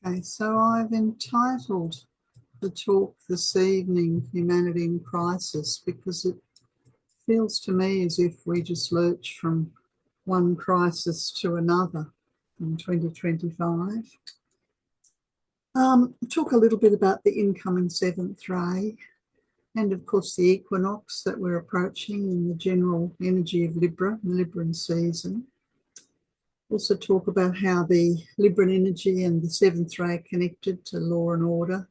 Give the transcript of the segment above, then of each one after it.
Okay, so I've entitled the talk this evening Humanity in Crisis because it feels to me as if we just lurch from one crisis to another in 2025. Talk a little bit about the incoming seventh ray and of course the equinox that we're approaching in the general energy of Libra, the Libran season. Also talk about how the Libran energy and the seventh ray are connected to law and order,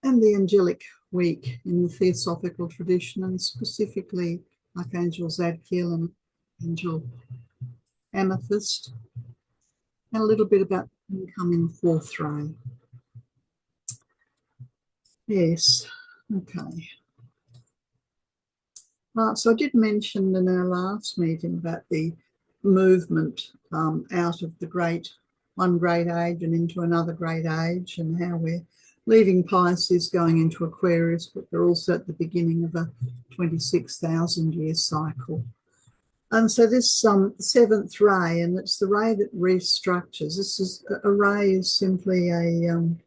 and the angelic week in the theosophical tradition, and specifically Archangel Zadkiel and Angel Amethyst, and a little bit about the incoming fourth ray. Yes, okay. So I did mention in our last meeting about the movement out of the one great age and into another great age, and how we're leaving Pisces going into Aquarius, but we're also at the beginning of a 26,000-year cycle. And so this seventh ray, and it's the ray that restructures. This is a ray is simply a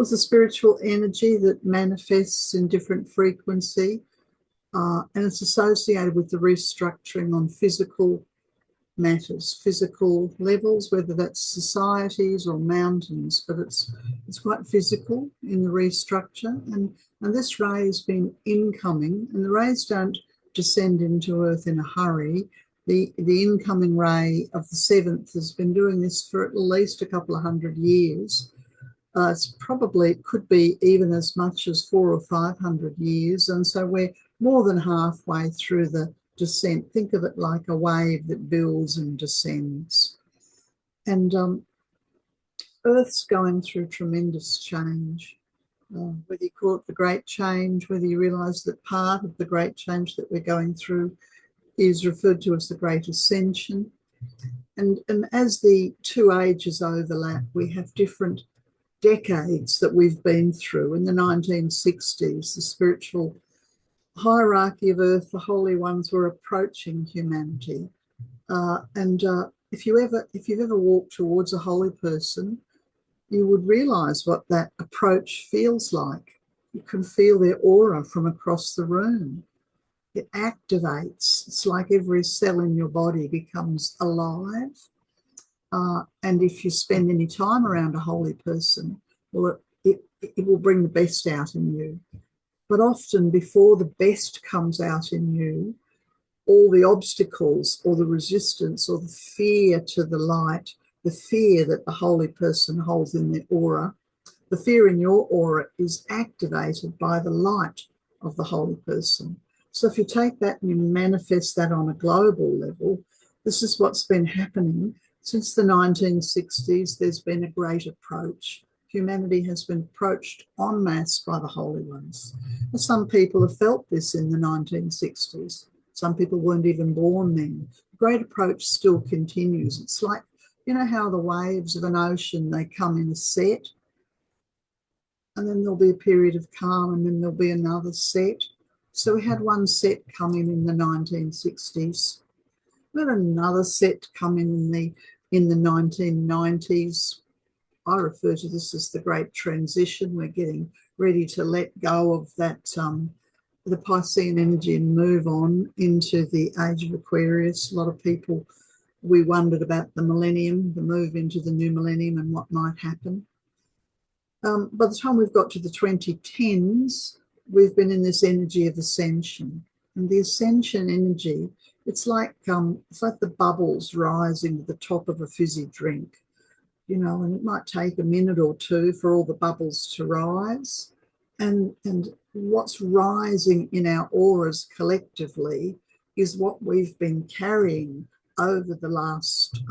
spiritual energy that manifests in different frequency. And it's associated with the restructuring on physical matters, physical levels, whether that's societies or mountains, but it's quite physical in the restructure. And this ray has been incoming, and the rays don't descend into Earth in a hurry. The incoming ray of the seventh has been doing this for at least a couple of 100 years. It could be even as much as 400 or 500 years. And so we're more than halfway through the descent. Think of it like a wave that builds and descends. And Earth's going through tremendous change. Whether you call it the Great Change, whether you realise that part of the Great Change that we're going through is referred to as the Great Ascension. And as the two ages overlap, we have different decades that we've been through. In the 1960s, the spiritual hierarchy of Earth, the holy ones were approaching humanity. If you've ever walked towards a holy person, you would realise what that approach feels like. You can feel their aura from across the room. It activates. It's like every cell in your body becomes alive. And if you spend any time around a holy person, well, it will bring the best out in you. But often before the best comes out in you, all the obstacles or the resistance or the fear to the light, the fear that the holy person holds in their aura, the fear in your aura is activated by the light of the holy person. So if you take that and you manifest that on a global level, this is what's been happening. Since the 1960s, there's been a great approach. Humanity has been approached en masse by the holy ones. And some people have felt this in the 1960s. Some people weren't even born then. The great approach still continues. It's like, you know how the waves of an ocean, they come in a set, and then there'll be a period of calm, and then there'll be another set. So we had one set come in the 1960s. We had another set come in the 1990s. I refer to this as the Great Transition. We're getting ready to let go of that, the Piscean energy, and move on into the age of Aquarius. A lot of people, we wondered about the millennium, the move into the new millennium and what might happen. By the time we've got to the 2010s, we've been in this energy of ascension. And the ascension energy, it's like the bubbles rising to the top of a fizzy drink. You know, and it might take a minute or two for all the bubbles to rise. And what's rising in our auras collectively is what we've been carrying over the last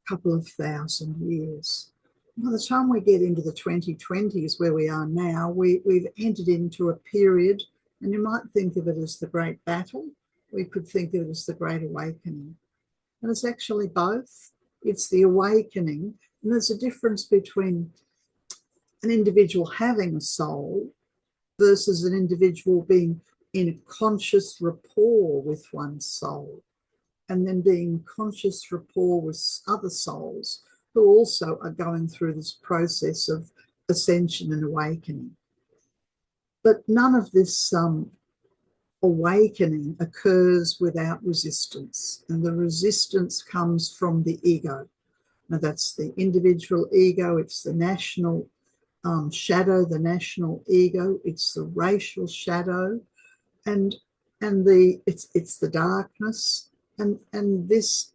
couple of thousand years. By the time we get into the 2020s, where we are now, we've entered into a period, and you might think of it as the Great Battle. We could think of it as the Great Awakening. And it's actually both. It's the awakening, and there's a difference between an individual having a soul versus an individual being in a conscious rapport with one's soul, and then being in conscious rapport with other souls who also are going through this process of ascension and awakening. But none of this awakening occurs without resistance, and the resistance comes from the ego. Now, that's the individual ego, it's the national shadow, the national ego, it's the racial shadow, and it's the darkness, and this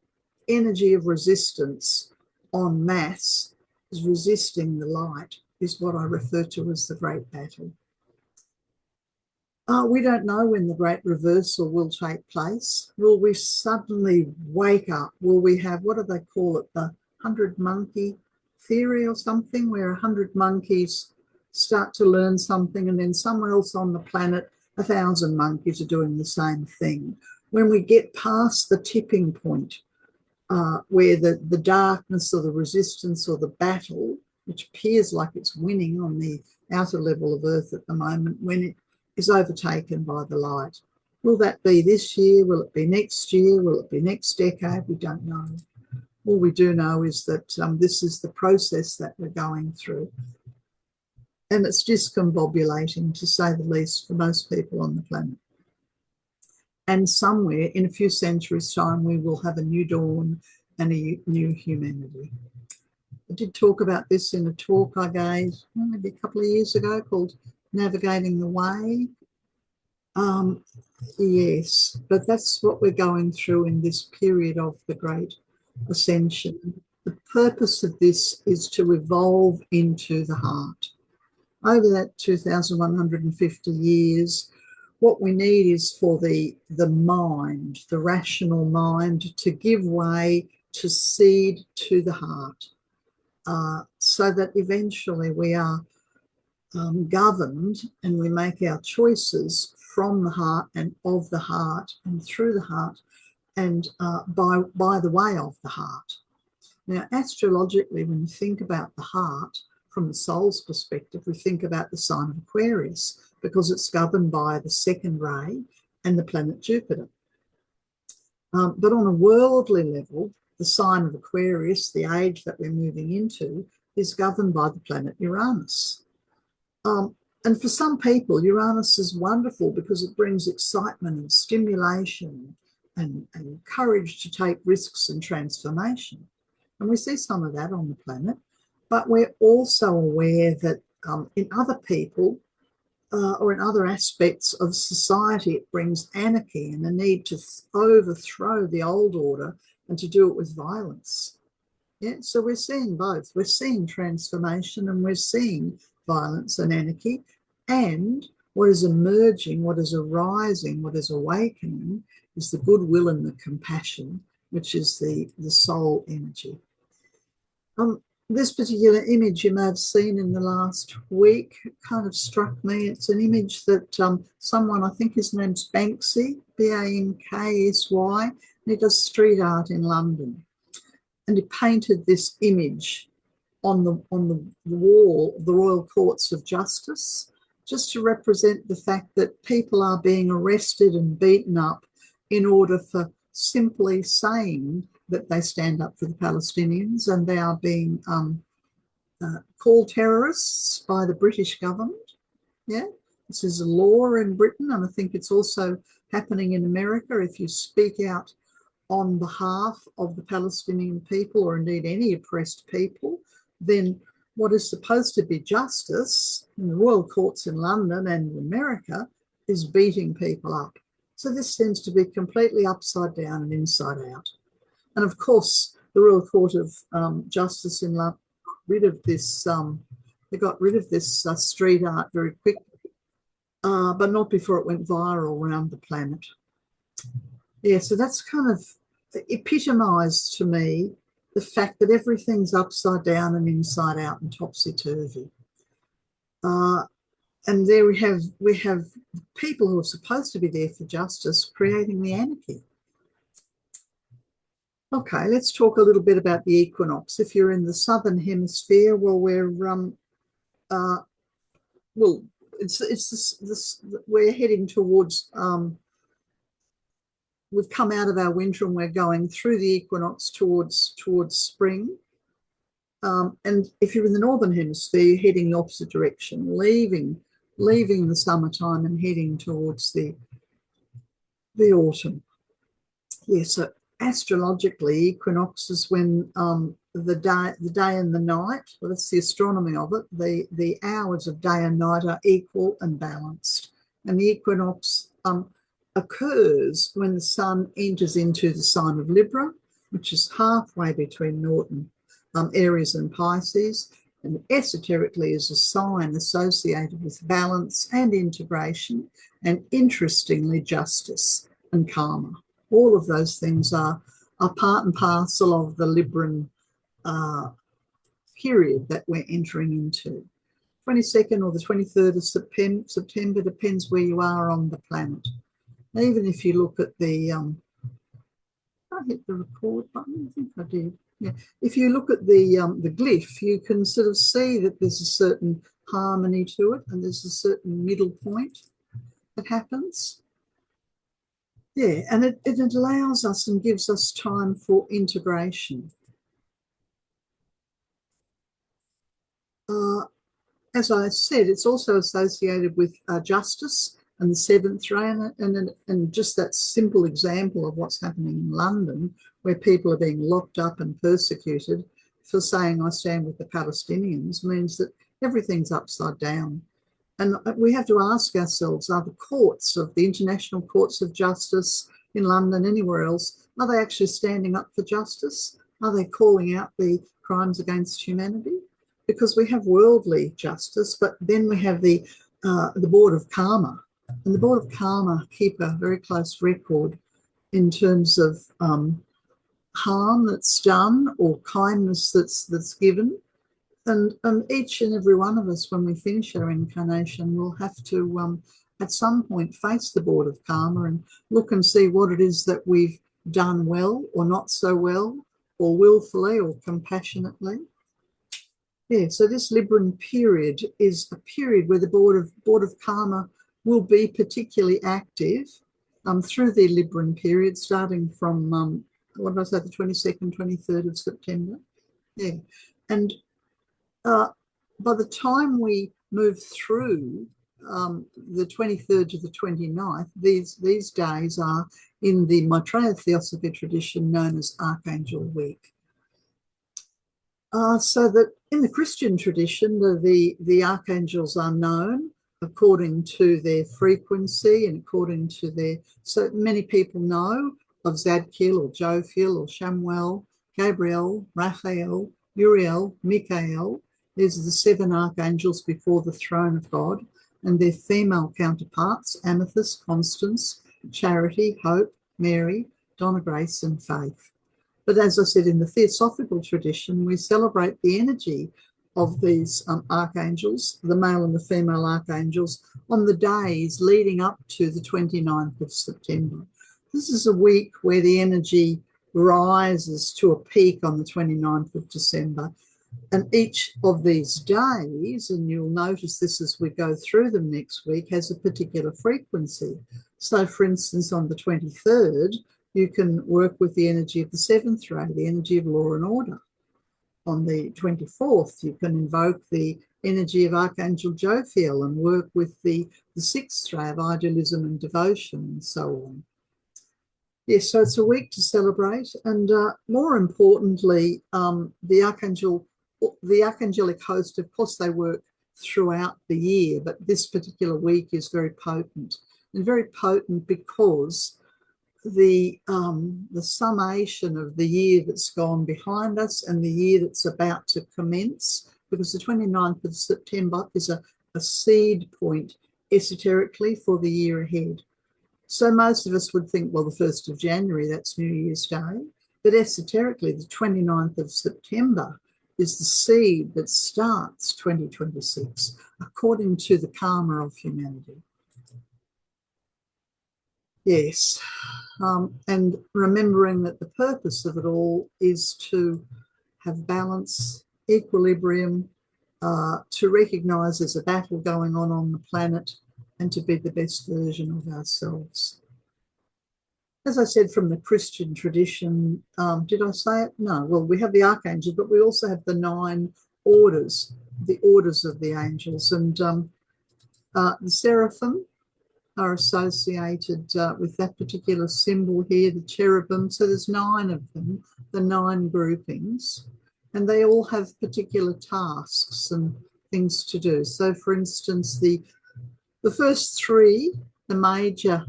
energy of resistance en masse is resisting the light, is what I refer to as the great battle. We don't know when the great reversal will take place. Will we suddenly wake up? Will we have, what do they call it, the 100 monkey theory or something, where 100 monkeys start to learn something and then somewhere else on the planet 1,000 monkeys are doing the same thing? When we get past the tipping point, where the darkness or the resistance or the battle, which appears like it's winning on the outer level of Earth at the moment, when it is overtaken by the light. Will that be this year? Will it be next year? Will it be next decade? We don't know. All we do know is that this is the process that we're going through. And it's discombobulating, to say the least, for most people on the planet. And somewhere in a few centuries' time, we will have a new dawn and a new humanity. I did talk about this in a talk I gave maybe a couple of years ago called Navigating the Way. Yes, but that's what we're going through in this period of the Great Ascension. The purpose of this is to evolve into the heart. Over that 2,150 years, what we need is for the mind, the rational mind, to give way, to cede to the heart, so that eventually we are governed and we make our choices from the heart and of the heart and through the heart and by the way of the heart. Now, astrologically, when you think about the heart from the soul's perspective, we think about the sign of Aquarius because it's governed by the second ray and the planet Jupiter. But on a worldly level, the sign of Aquarius, the age that we're moving into, is governed by the planet Uranus. And for some people, Uranus is wonderful because it brings excitement and stimulation and courage to take risks and transformation. And we see some of that on the planet. But we're also aware that in other people or in other aspects of society, it brings anarchy and a need to overthrow the old order and to do it with violence. Yeah, so we're seeing both. We're seeing transformation and we're seeing violence and anarchy, and what is emerging, what is arising, what is awakening is the goodwill and the compassion, which is the soul energy. This particular image you may have seen in the last week kind of struck me. It's an image that someone, I think his name's Banksy, Banksy, and he does street art in London. And he painted this image on the wall of the Royal Courts of Justice, just to represent the fact that people are being arrested and beaten up in order for simply saying that they stand up for the Palestinians, and they are being called terrorists by the British government. Yeah, this is a law in Britain, and I think it's also happening in America. If you speak out on behalf of the Palestinian people, or indeed any oppressed people, then what is supposed to be justice in the royal courts in London and America is beating people up. So this seems to be completely upside down and inside out. And of course, the Royal Court of Justice in London got rid of this. They got rid of this street art very quickly, but not before it went viral around the planet. Yeah, so that's kind of epitomised to me the fact that everything's upside down and inside out and topsy-turvy. And there we have people who are supposed to be there for justice creating the anarchy. Okay, let's talk a little bit about the equinox. If you're in the southern hemisphere, well, we're we're heading towards. We've come out of our winter and we're going through the equinox towards spring. And if you're in the northern hemisphere, you're heading the opposite direction, leaving the summertime and heading towards the autumn. Yeah, so astrologically, equinox is when the day and the night, well, that's the astronomy of it, the hours of day and night are equal and balanced. And the equinox occurs when the sun enters into the sign of Libra, which is halfway between Northern Aries and Pisces, and esoterically is a sign associated with balance and integration, and interestingly, justice and karma. All of those things are part and parcel of the Libran period that we're entering into. 22nd or the 23rd of September depends where you are on the planet. Even if you look at the, I hit the record button, I think I did. Yeah. If you look at the glyph, you can sort of see that there's a certain harmony to it, and there's a certain middle point that happens. Yeah, and it allows us and gives us time for integration. As I said, it's also associated with justice and the seventh ray, and just that simple example of what's happening in London, where people are being locked up and persecuted for saying I stand with the Palestinians, means that everything's upside down. And we have to ask ourselves, are the courts of the international courts of justice in London, anywhere else, are they actually standing up for justice? Are they calling out the crimes against humanity? Because we have worldly justice, but then we have the Board of Karma. And the Board of Karma keep a very close record in terms of harm that's done or kindness that's given. And each and every one of us, when we finish our incarnation, will have to, at some point, face the Board of Karma and look and see what it is that we've done well or not so well, or willfully or compassionately. Yeah, so this Libran period is a period where the Board of Karma will be particularly active through the Libran period, starting from, what did I say, the 22nd, 23rd of September. Yeah, and by the time we move through the 23rd to the 29th, these days are in the Maitreya Theosophy tradition known as Archangel Week. So that in the Christian tradition, the archangels are known according to their frequency and according to their, so many people know of Zadkiel or Jophiel or Shamuel, Gabriel, Raphael, Uriel, Michael. These are the 7 archangels before the throne of God, and their female counterparts, Amethyst, Constance, Charity, Hope, Mary, Donna Grace, and Faith. But as I said, in the Theosophical tradition, we celebrate the energy of these archangels, the male and the female archangels, on the days leading up to the 29th of September. This is a week where the energy rises to a peak on the 29th of December. And each of these days, and you'll notice this as we go through them next week, has a particular frequency. So, for instance, on the 23rd, you can work with the energy of the 7th ray, the energy of law and order. On the 24th, you can invoke the energy of Archangel Jophiel and work with the 6th ray of idealism and devotion and so on. Yes, so it's a week to celebrate. And more importantly, the angelic host, of course, they work throughout the year, but this particular week is very potent. And very potent because the summation of the year that's gone behind us and the year that's about to commence, because the 29th of September is a seed point esoterically for the year ahead. So most of us would think, well, the 1st of January, that's New Year's Day. But esoterically, the 29th of September is the seed that starts 2026, according to the karma of humanity. Yes, and remembering that the purpose of it all is to have balance, equilibrium, to recognise there's a battle going on the planet, and to be the best version of ourselves. as I said, from the Christian tradition, did I say it? No. Well, we have the archangels, but we also have the 9 orders, the orders of the angels. And the seraphim are associated with that particular symbol here, the cherubim. So there's 9 of them, the 9 groupings, and they all have particular tasks and things to do. So, for instance, the first 3, the major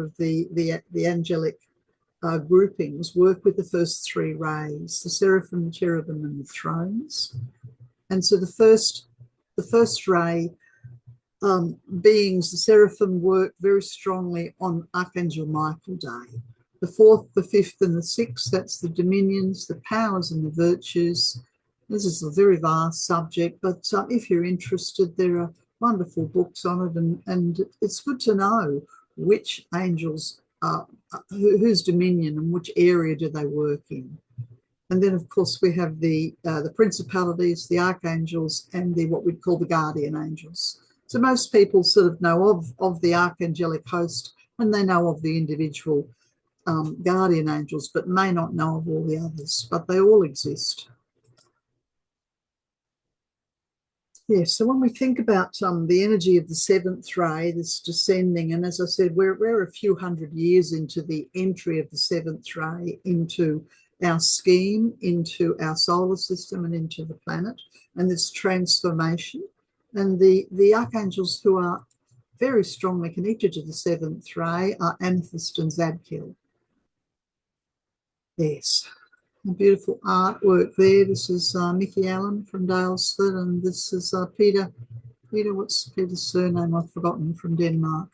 of the angelic groupings work with the first 3 rays, the seraphim, the cherubim, and the thrones. And so the first ray beings, the seraphim, work very strongly on Archangel Michael Day. The 4th, the 5th, and the 6th, that's the dominions, the powers, and the virtues. This is a very vast subject, but if you're interested, there are wonderful books on it, and it's good to know which angels, whose dominion and which area do they work in. And then, of course, we have the principalities, the archangels, and what we'd call the guardian angels. So most people sort of know of the archangelic host, and they know of the individual guardian angels, but may not know of all the others, but they all exist. Yes, so when we think about the energy of the 7th ray, this descending, and as I said, we're a few hundred years into the entry of the 7th ray into our scheme, into our solar system, and into the planet, and this transformation. And the archangels who are very strongly connected to the 7th ray are Amethyst and Zadkiel. Yes. Beautiful artwork there. This is Mickey Allen from Daylesford, and this is Peter, what's Peter's surname? I've forgotten, from Denmark.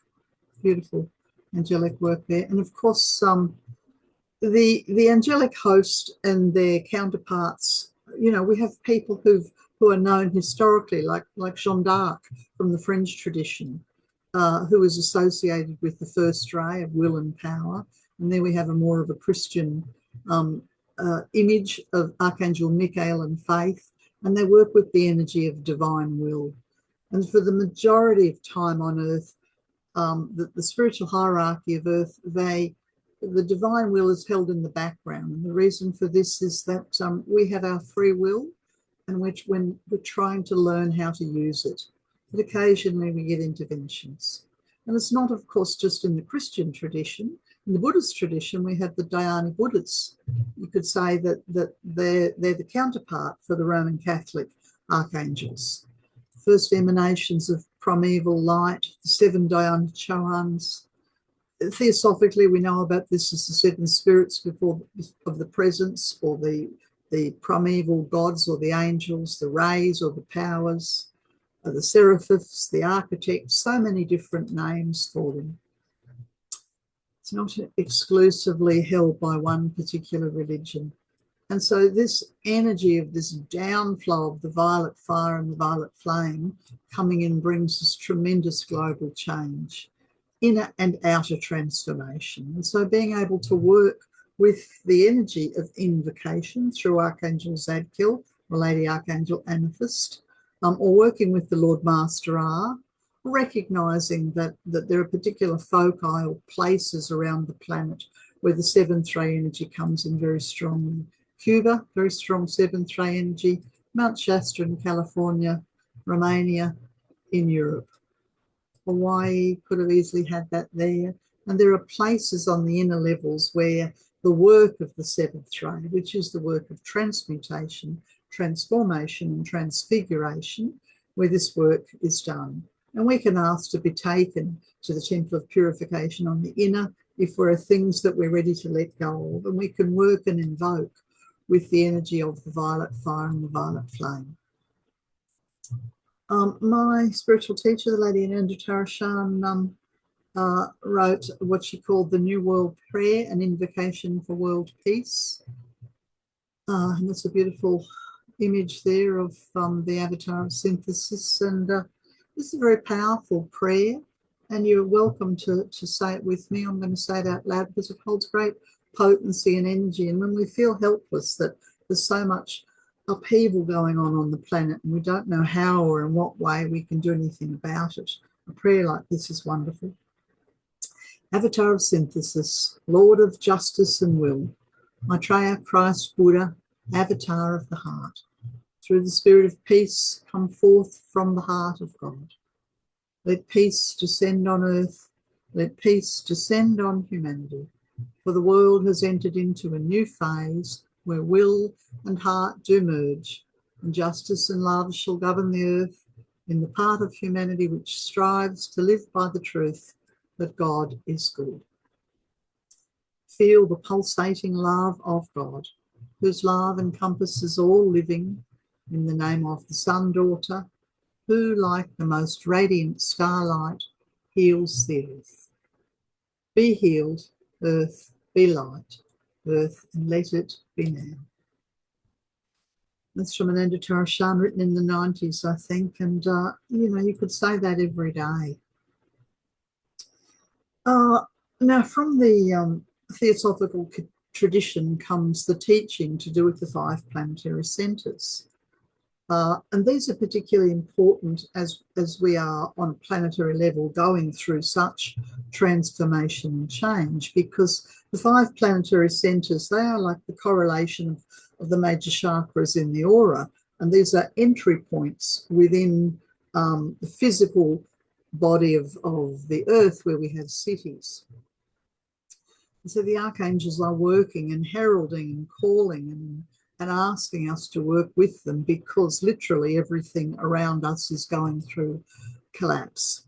Beautiful angelic work there. And of course, the angelic host and their counterparts, you know, we have people who are known historically, like Jeanne d'Arc from the French tradition, who is associated with the first ray of will and power. And then we have more of a Christian image of Archangel Michael and faith, and they work with the energy of divine will. And for the majority of time on Earth, the spiritual hierarchy of Earth, the divine will is held in the background. And the reason for this is that we have our free will, and when we're trying to learn how to use it. But occasionally we get interventions. And it's not, of course, just in the Christian tradition. In the Buddhist tradition, we have the Dhyani Buddhas. You could say that they're the counterpart for the Roman Catholic archangels. First emanations of primeval light, the 7 Dhyani Chohans. Theosophically, we know about this as the 7 spirits of the presence, or the primeval gods, or the angels, the rays, or the powers, the seraphims, the architects, so many different names for them. It's not exclusively held by one particular religion. And so this energy of this downflow of the violet fire and the violet flame coming in brings this tremendous global change, inner and outer transformation. And so being able to work with the energy of invocation through Archangel Zadkiel, or Lady Archangel Amethyst, or working with the Lord Master R, recognising that there are particular foci or places around the planet where the 7th ray energy comes in very strongly. Cuba, very strong 7th ray energy. Mount Shasta in California. Romania in Europe. Hawaii could have easily had that there. And there are places on the inner levels where the work of the 7th ray, which is the work of transmutation, transformation, and transfiguration, where this work is done. And we can ask to be taken to the Temple of Purification on the inner if there are things that we're ready to let go of. And we can work and invoke with the energy of the violet fire and the violet flame. My spiritual teacher, the Lady Ananda Tarashan, wrote what she called the New World Prayer, an invocation for world peace. And that's a beautiful image there of the avatar of synthesis. And this is a very powerful prayer, and you're welcome to say it with me. I'm going to say it out loud because it holds great potency and energy. And when we feel helpless, that there's so much upheaval going on the planet, and we don't know how or in what way we can do anything about it, a prayer like this is wonderful. Avatar of synthesis, Lord of justice and will, Maitreya, Christ, Buddha, Avatar of the heart. Through the spirit of peace, come forth from the heart of God. Let peace descend on earth. Let peace descend on humanity. For the world has entered into a new phase where will and heart do merge, and justice and love shall govern the earth in the part of humanity which strives to live by the truth that God is good. Feel the pulsating love of God, whose love encompasses all living, in the name of the Sun Daughter, who, like the most radiant starlight, heals the earth. Be healed, earth, be light, earth, and let it be now. That's from Ananda Tarashan, written in the 90s, I think, and, you could say that every day. Now, from the Theosophical tradition comes the teaching to do with the 5 planetary centres. And these are particularly important as we are on a planetary level going through such transformation and change, because the 5 planetary centres, they are like the correlation of the major chakras in the aura. And these are entry points within the physical body of the earth where we have cities. And so the archangels are working and heralding and calling and asking us to work with them, because literally everything around us is going through collapse.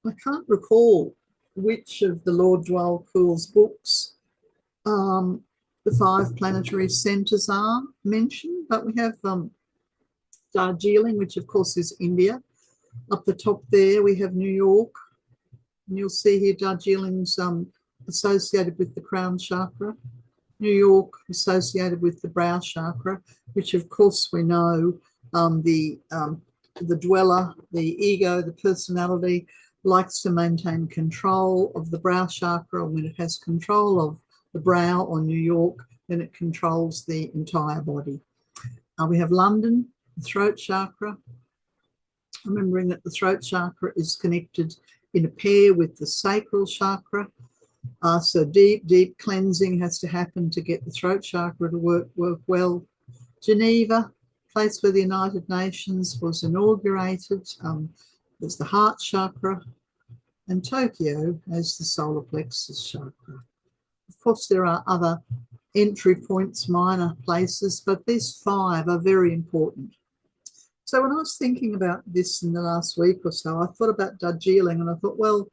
I can't recall which of the Lord Dwell Cool's books the 5 planetary centres are mentioned, but we have Darjeeling, which of course is India. Up the top there we have New York, and you'll see here Darjeeling's associated with the crown chakra. New York associated with the brow chakra, which of course we know the dweller, the ego, the personality likes to maintain control of the brow chakra. When it has control of the brow or New York, then it controls the entire body. We have London, the throat chakra, remembering that the throat chakra is connected in a pair with the sacral chakra. So deep cleansing has to happen to get the throat chakra to work well. Geneva, place where the United Nations was inaugurated, is the heart chakra, and Tokyo as the solar plexus chakra. Of course, there are other entry points, minor places, but these 5 are very important. So when I was thinking about this in the last week or so, I thought about Darjeeling, and I thought, well,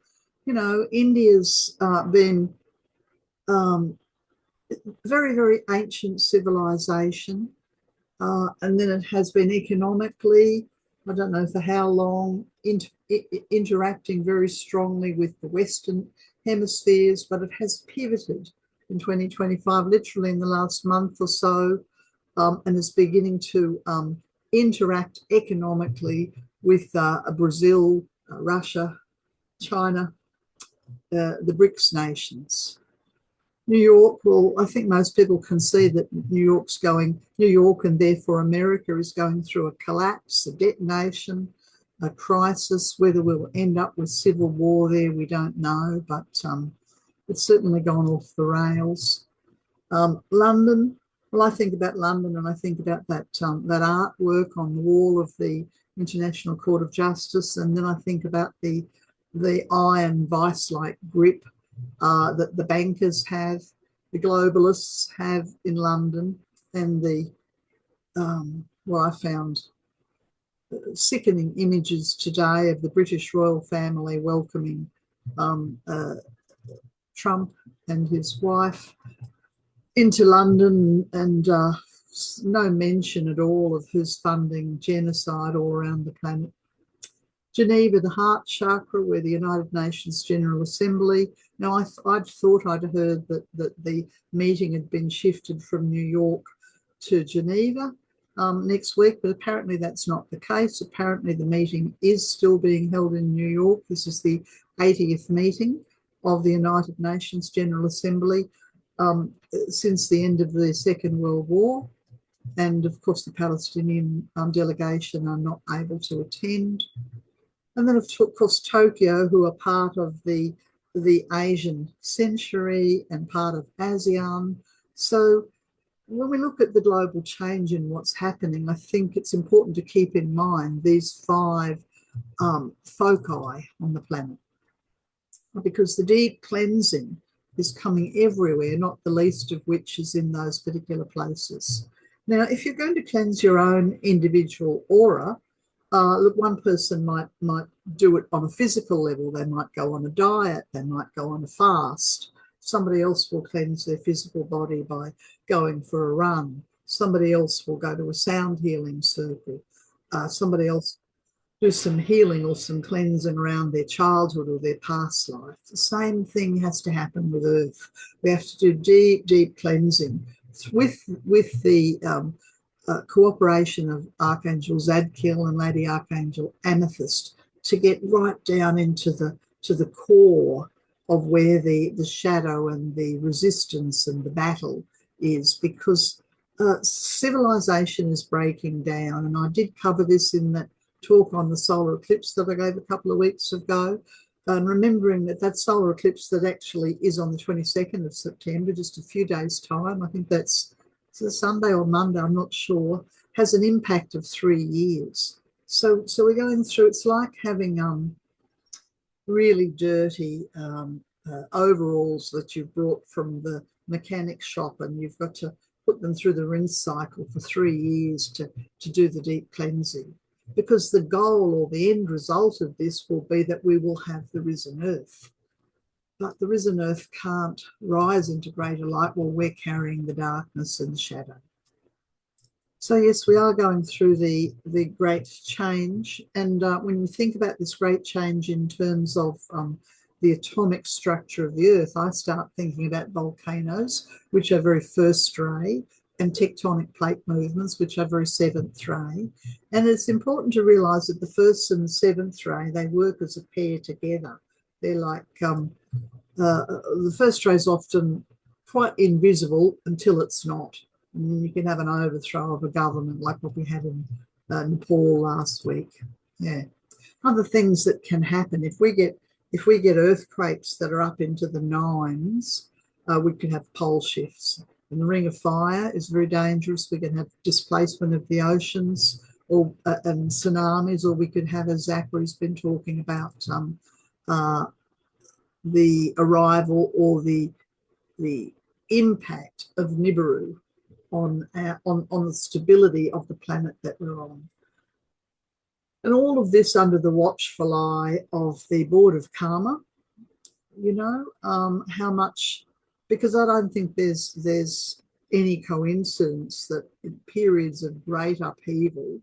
India's been very, very ancient civilization, and then it has been economically, I don't know for how long, interacting very strongly with the Western hemispheres, but it has pivoted in 2025, literally in the last month or so, and is beginning to interact economically with Brazil, Russia, China, the BRICS nations. New York, well, I think most people can see that New York and therefore America is going through a collapse, a detonation, a crisis. Whether we'll end up with civil war there, we don't know, but it's certainly gone off the rails. London, well, I think about London and I think about that artwork on the wall of the International Court of Justice, and then I think about the iron vice-like grip that the bankers have, the globalists have in London, and I found sickening images today of the British royal family welcoming Trump and his wife into London, and no mention at all of who's funding genocide all around the planet. Geneva, the heart chakra, where the United Nations General Assembly. Now, I'd thought I'd heard that the meeting had been shifted from New York to Geneva next week, but apparently that's not the case. Apparently the meeting is still being held in New York. This is the 80th meeting of the United Nations General Assembly since the end of the Second World War. And of course, the Palestinian delegation are not able to attend. And then, of course, Tokyo, who are part of the the Asian century and part of ASEAN. So when we look at the global change in what's happening, I think it's important to keep in mind these five foci on the planet, because the deep cleansing is coming everywhere, not the least of which is in those particular places. Now, if you're going to cleanse your own individual aura, look, one person might do it on a physical level. They might go on a diet, they might go on a fast. Somebody else will cleanse their physical body by going for a run. Somebody else will go to a sound healing circle. Somebody else do some healing or some cleansing around their childhood or their past life. The same thing has to happen with Earth. We have to do deep, deep cleansing with the cooperation of Archangel Zadkiel and Lady Archangel Amethyst to get right down into the core of where the shadow and the resistance and the battle is, because civilization is breaking down. And I did cover this in that talk on the solar eclipse that I gave a couple of weeks ago, and remembering that solar eclipse that actually is on the 22nd of September, just a few days' time, I think that's a Sunday or Monday, I'm not sure, has an impact of 3 years. So we're going through, it's like having really dirty overalls that you've brought from the mechanic shop, and you've got to put them through the rinse cycle for 3 years to do the deep cleansing. Because the goal or the end result of this will be that we will have the risen earth. But the risen earth can't rise into greater light while we're carrying the darkness and the shadow. So yes, we are going through the great change. And when we think about this great change in terms of the atomic structure of the earth, I start thinking about volcanoes, which are very first ray, and tectonic plate movements, which are very seventh ray. And it's important to realise that the first and the seventh ray, they work as a pair together. They're like, the first ray is often quite invisible until it's not. And you can have an overthrow of a government like what we had in Nepal last week. Yeah. Other things that can happen, if we get earthquakes that are up into the nines, we could have pole shifts. And the ring of fire is very dangerous. We can have displacement of the oceans or and tsunamis, or we could have, as Zachary's been talking about, the arrival or the impact of Nibiru on the stability of the planet that we're on. And all of this under the watchful eye of the Board of Karma, you know, how much, because I don't think there's any coincidence that in periods of great upheaval,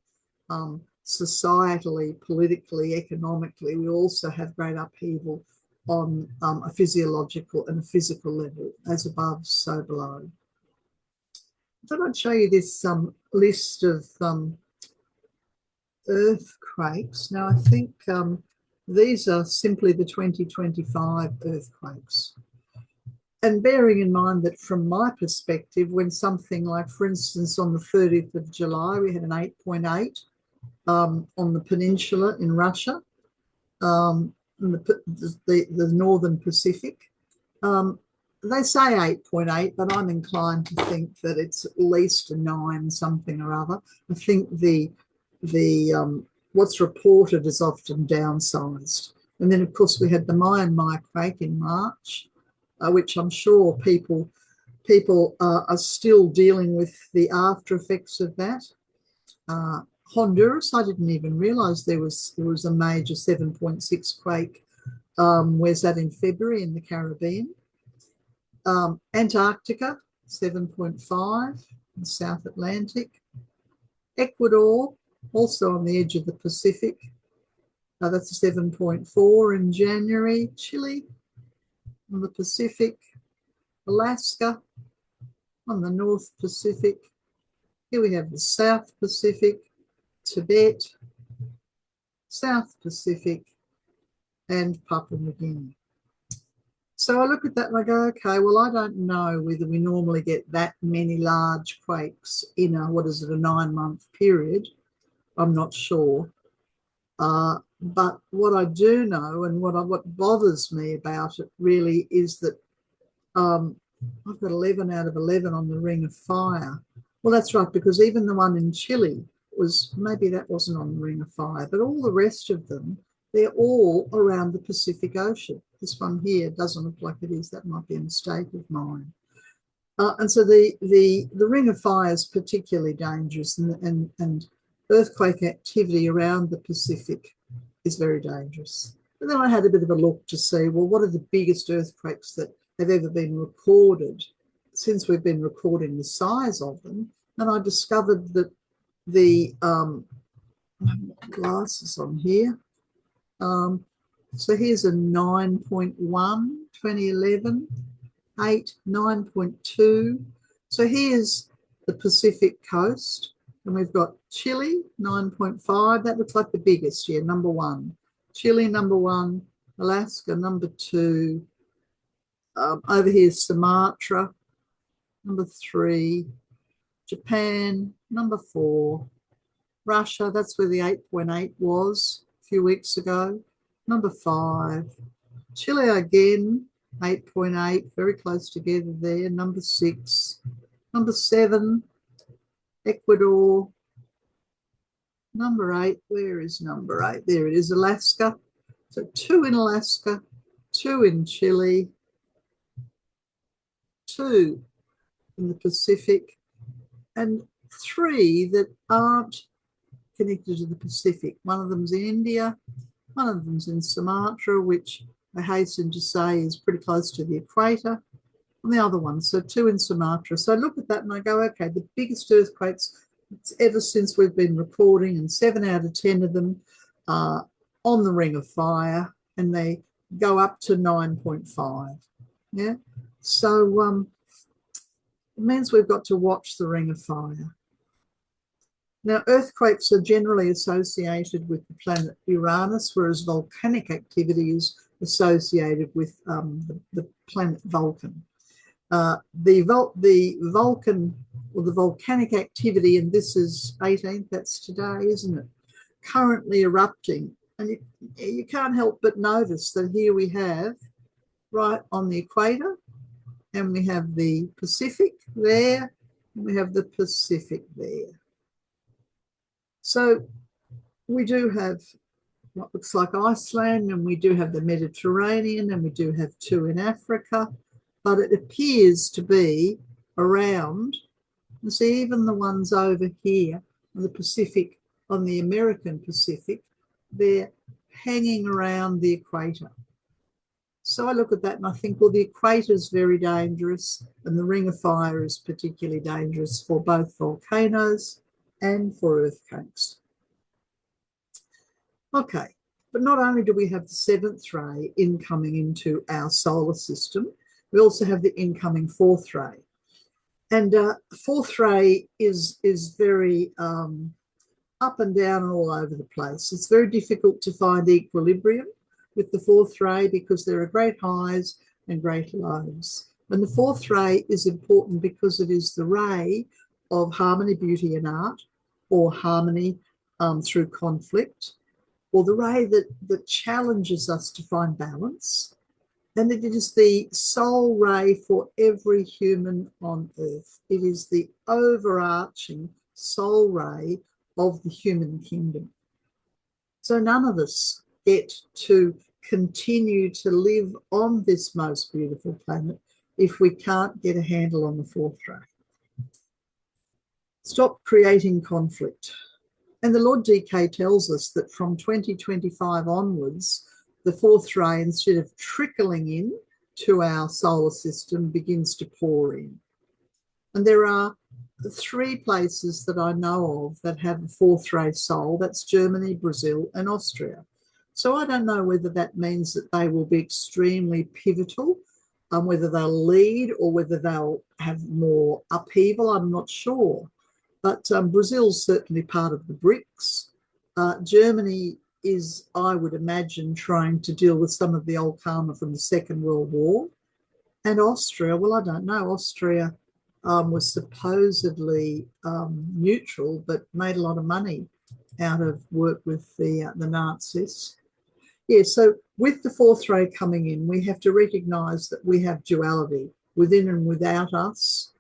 societally, politically, economically, we also have great upheaval on a physiological and a physical level, as above, so below. I thought I'd show you this list of earthquakes. Now, I think these are simply the 2025 earthquakes. And bearing in mind that from my perspective, when something like, for instance, on the 30th of July, we had an 8.8 on the peninsula in Russia, in the northern Pacific. They say 8.8, but I'm inclined to think that it's at least a 9 something or other. I think the what's reported is often downsized. And then, of course, we had the Myanmar quake in March, which I'm sure people are still dealing with the after effects of that. Honduras, I didn't even realise there was a major 7.6 quake. Where's that, in February in the Caribbean? Antarctica, 7.5 in the South Atlantic. Ecuador, also on the edge of the Pacific. That's a 7.4 in January. Chile on the Pacific. Alaska on the North Pacific. Here we have the South Pacific, Tibet, South Pacific, and Papua New Guinea. So I look at that and I go, okay, well, I don't know whether we normally get that many large quakes in a 9-month period. I'm not sure. But what I do know, and what bothers me about it really, is that I've got 11 out of 11 on the Ring of Fire. Well, that's right, because even the one in Chile was, maybe that wasn't on the Ring of Fire, but all the rest of them, they're all around the Pacific Ocean. This one here doesn't look like it is. That might be a mistake of mine. And so the Ring of Fire is particularly dangerous, and earthquake activity around the Pacific is very dangerous. And then I had a bit of a look to see, well, what are the biggest earthquakes that have ever been recorded since we've been recording the size of them? And I discovered that the glasses on here. So here's a 9.1, 2011. 8, 9.2. So here's the Pacific coast, and we've got Chile, 9.5. That looks like the biggest, yeah, number 1. Chile, number 1. Alaska, number 2. Over here, Sumatra, number 3. Japan, number 4. Russia, that's where the 8.8 was a few weeks ago, number 5. Chile again, 8.8, very close together there. Number 6. Number 7, Ecuador. Number 8, where is number 8? There it is, Alaska. So 2 in Alaska, 2 in Chile, 2 in the Pacific, and 3 that aren't connected to the Pacific. One of them's in India, one of them's in Sumatra, which I hasten to say is pretty close to the equator, and the other one, so 2 in Sumatra. So I look at that and I go, okay, the biggest earthquakes ever since we've been recording, and 7 out of 10 of them are on the Ring of Fire, and they go up to 9.5. Yeah, so it means we've got to watch the Ring of Fire. Now, earthquakes are generally associated with the planet Uranus, whereas volcanic activity is associated with the planet Vulcan. The Vulcan, or the volcanic activity, and this is 18th, that's today, isn't it? Currently erupting. And you can't help but notice that here we have, right on the equator, and we have the Pacific there, and we have the Pacific there. So we do have what looks like Iceland, and we do have the Mediterranean, and we do have 2 in Africa, but it appears to be around, you see, even the ones over here on the Pacific, on the American Pacific, they're hanging around the equator. So I look at that and I think, well, the equator is very dangerous, and the Ring of Fire is particularly dangerous for both volcanoes and for earthquakes. Okay, but not only do we have the 7th ray incoming into our solar system, we also have the incoming 4th ray. And 4th ray is very up and down and all over the place. It's very difficult to find equilibrium with the 4th ray because there are great highs and great lows. And the 4th ray is important because it is the ray of harmony, beauty and art, or harmony through conflict, or the ray that challenges us to find balance. And it is the soul ray for every human on earth. It is the overarching soul ray of the human kingdom. So none of us get to continue to live on this most beautiful planet if we can't get a handle on the 4th ray. Stop creating conflict. And the Lord DK tells us that from 2025 onwards, the 4th ray, instead of trickling in to our solar system, begins to pour in. And there are 3 places that I know of that have a 4th ray soul. That's Germany, Brazil and Austria. So I don't know whether that means that they will be extremely pivotal, whether they'll lead or whether they'll have more upheaval, I'm not sure. But Brazil's certainly part of the BRICS. Germany is, I would imagine, trying to deal with some of the old karma from the Second World War. And Austria, well, I don't know. Austria was supposedly neutral, but made a lot of money out of work with the Nazis. Yeah, so with the fourth ray coming in, we have to recognise that we have duality within and without us,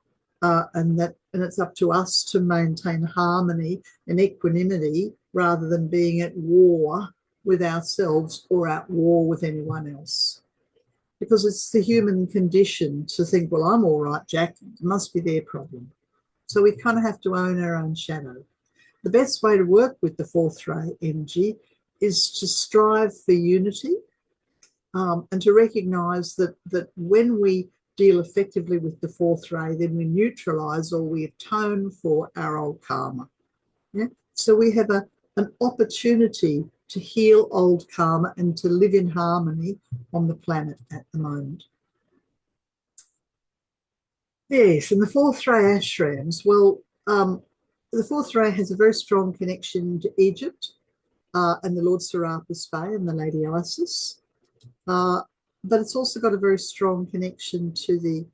and it's up to us to maintain harmony and equanimity rather than being at war with ourselves or at war with anyone else. Because it's the human condition to think, well, I'm all right, Jack, it must be their problem. So we kind of have to own our own shadow. The best way to work with the fourth ray energy is to strive for unity, and to recognise that when we deal effectively with the fourth ray, then we neutralise or we atone for our old karma. Yeah? So we have an opportunity to heal old karma and to live in harmony on the planet at the moment. Yes, and the fourth ray ashrams, well, the fourth ray has a very strong connection to Egypt and the Lord Serapis Bey and the Lady Isis. But it's also got a very strong connection to the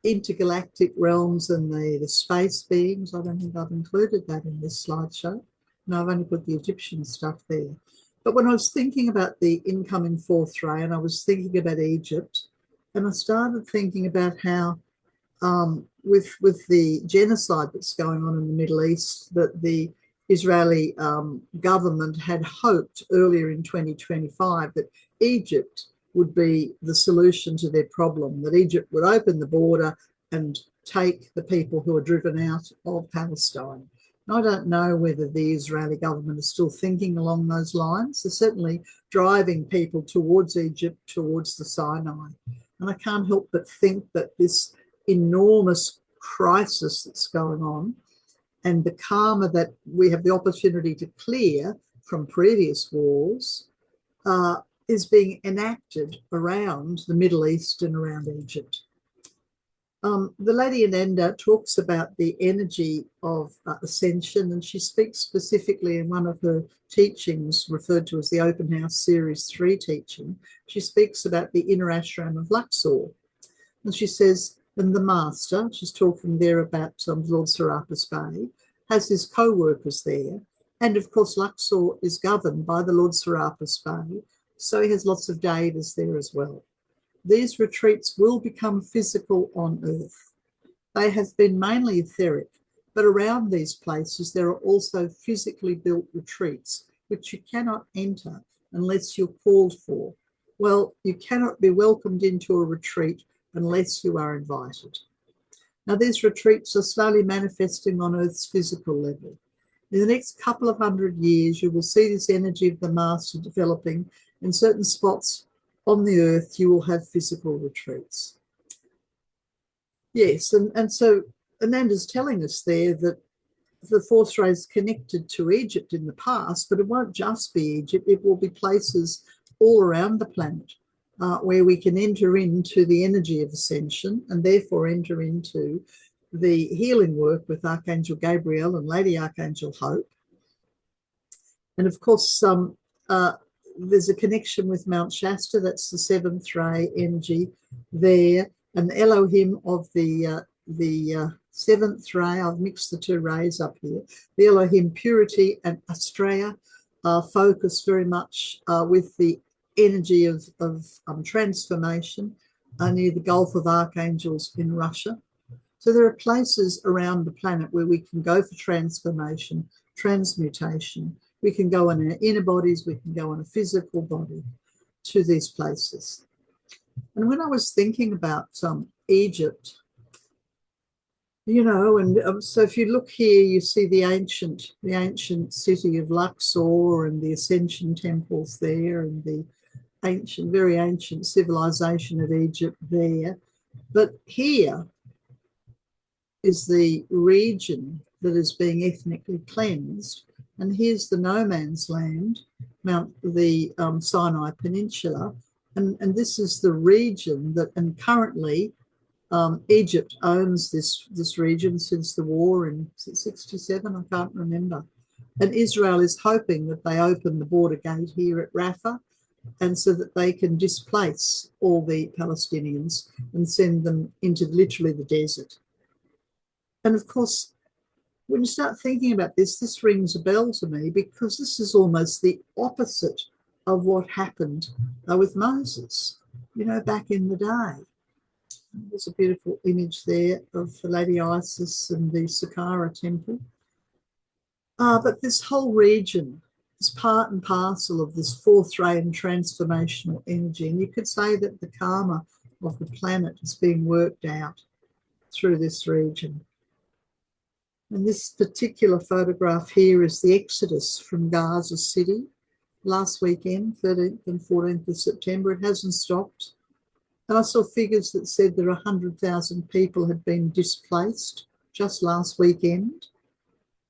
intergalactic realms and the space beings. I don't think I've included that in this slideshow. No, I've only put the Egyptian stuff there. But when I was thinking about the incoming fourth ray, and I was thinking about Egypt, and I started thinking about how with the genocide that's going on in the Middle East, that the Israeli government had hoped earlier in 2025 that Egypt would be the solution to their problem, that Egypt would open the border and take the people who are driven out of Palestine. I don't know whether the Israeli government is still thinking along those lines. They're certainly driving people towards Egypt, towards the Sinai. And I can't help but think that this enormous crisis that's going on and the karma that we have the opportunity to clear from previous wars is being enacted around the Middle East and around Egypt. The Lady Ananda talks about the energy of ascension, and she speaks specifically in one of her teachings referred to as the Open House Series 3 teaching. She speaks about the inner ashram of Luxor. And she says, and the master, she's talking there about Lord Serapis Bey, has his co-workers there. And of course, Luxor is governed by the Lord Serapis Bey, so he has lots of devas there as well. These retreats will become physical on Earth. They have been mainly etheric, but around these places there are also physically built retreats which you cannot enter unless you're called for. Well, you cannot be welcomed into a retreat unless you are invited. Now, these retreats are slowly manifesting on Earth's physical level. In the next couple of 100 years, you will see this energy of the master developing in certain spots on the Earth. You will have physical retreats. Yes, and so Ananda's telling us there that the fourth ray is connected to Egypt in the past, but it won't just be Egypt. It will be places all around the planet where we can enter into the energy of ascension and therefore enter into the healing work with Archangel Gabriel and Lady Archangel Hope. And of course, there's a connection with Mount Shasta, that's the seventh ray energy there, and the Elohim of the seventh ray. I've mixed the two rays up here. The Elohim Purity and Astrea focus very much with the energy of transformation near the Gulf of Archangels in Russia. So there are places around the planet where we can go for transformation, transmutation. We can go in our inner bodies, we can go in a physical body to these places. And when I was thinking about Egypt, you know, and so if you look here, you see the ancient city of Luxor and the ascension temples there and the very ancient civilization of Egypt there. But here is the region that is being ethnically cleansed. And here's the no man's land, the Sinai Peninsula. And this is the region that, and currently Egypt owns this region since the war in 67, I can't remember. And Israel is hoping that they open the border gate here at Rafah, and so that they can displace all the Palestinians and send them into literally the desert. And of course, when you start thinking about this, this rings a bell to me because this is almost the opposite of what happened with Moses, you know, back in the day. There's a beautiful image there of Lady Isis and the Saqqara temple. But this whole region is part and parcel of this fourth ray and transformational energy. And you could say that the karma of the planet is being worked out through this region. And this particular photograph here is the exodus from Gaza City last weekend, 13th and 14th of September. It hasn't stopped. And I saw figures that said there 100,000 people had been displaced just last weekend.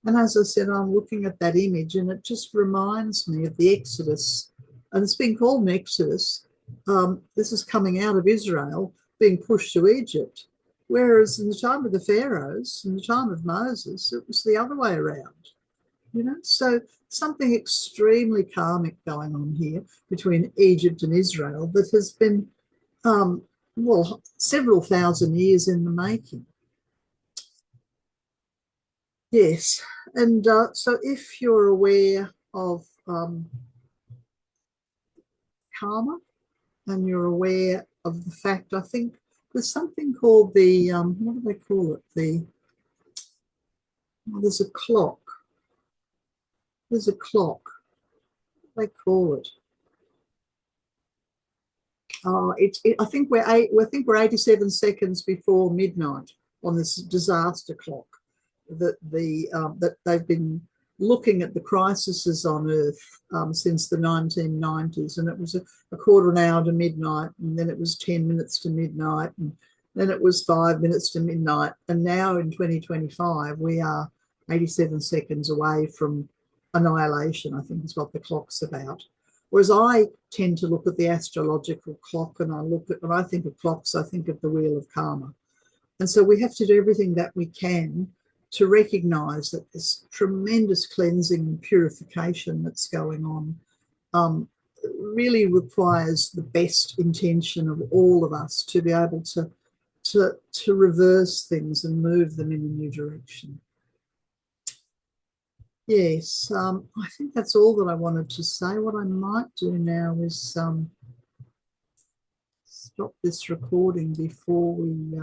And as I said, I'm looking at that image and it just reminds me of the Exodus. And it's been called an Exodus. This is coming out of Israel, being pushed to Egypt. Whereas in the time of the Pharaohs, in the time of Moses, it was the other way around. You know, so something extremely karmic going on here between Egypt and Israel that has been, well, several thousand years in the making. Yes, and so if you're aware of karma and you're aware of the fact, I think there's something called the, what do they call it? There's a clock. There's a clock. What do they call it? I think we're 87 seconds before midnight on this disaster clock. That they've been looking at the crises on Earth since the 1990s, and it was a quarter of an hour to midnight, and then it was 10 minutes to midnight, and then it was 5 minutes to midnight, and now in 2025 we are 87 seconds away from annihilation, I think is what the clock's about. Whereas I tend to look at the astrological clock, and when I think of clocks, I think of the wheel of karma. And so we have to do everything that we can to recognise that this tremendous cleansing and purification that's going on really requires the best intention of all of us to be able to reverse things and move them in a new direction. Yes, I think that's all that I wanted to say. What I might do now is stop this recording before we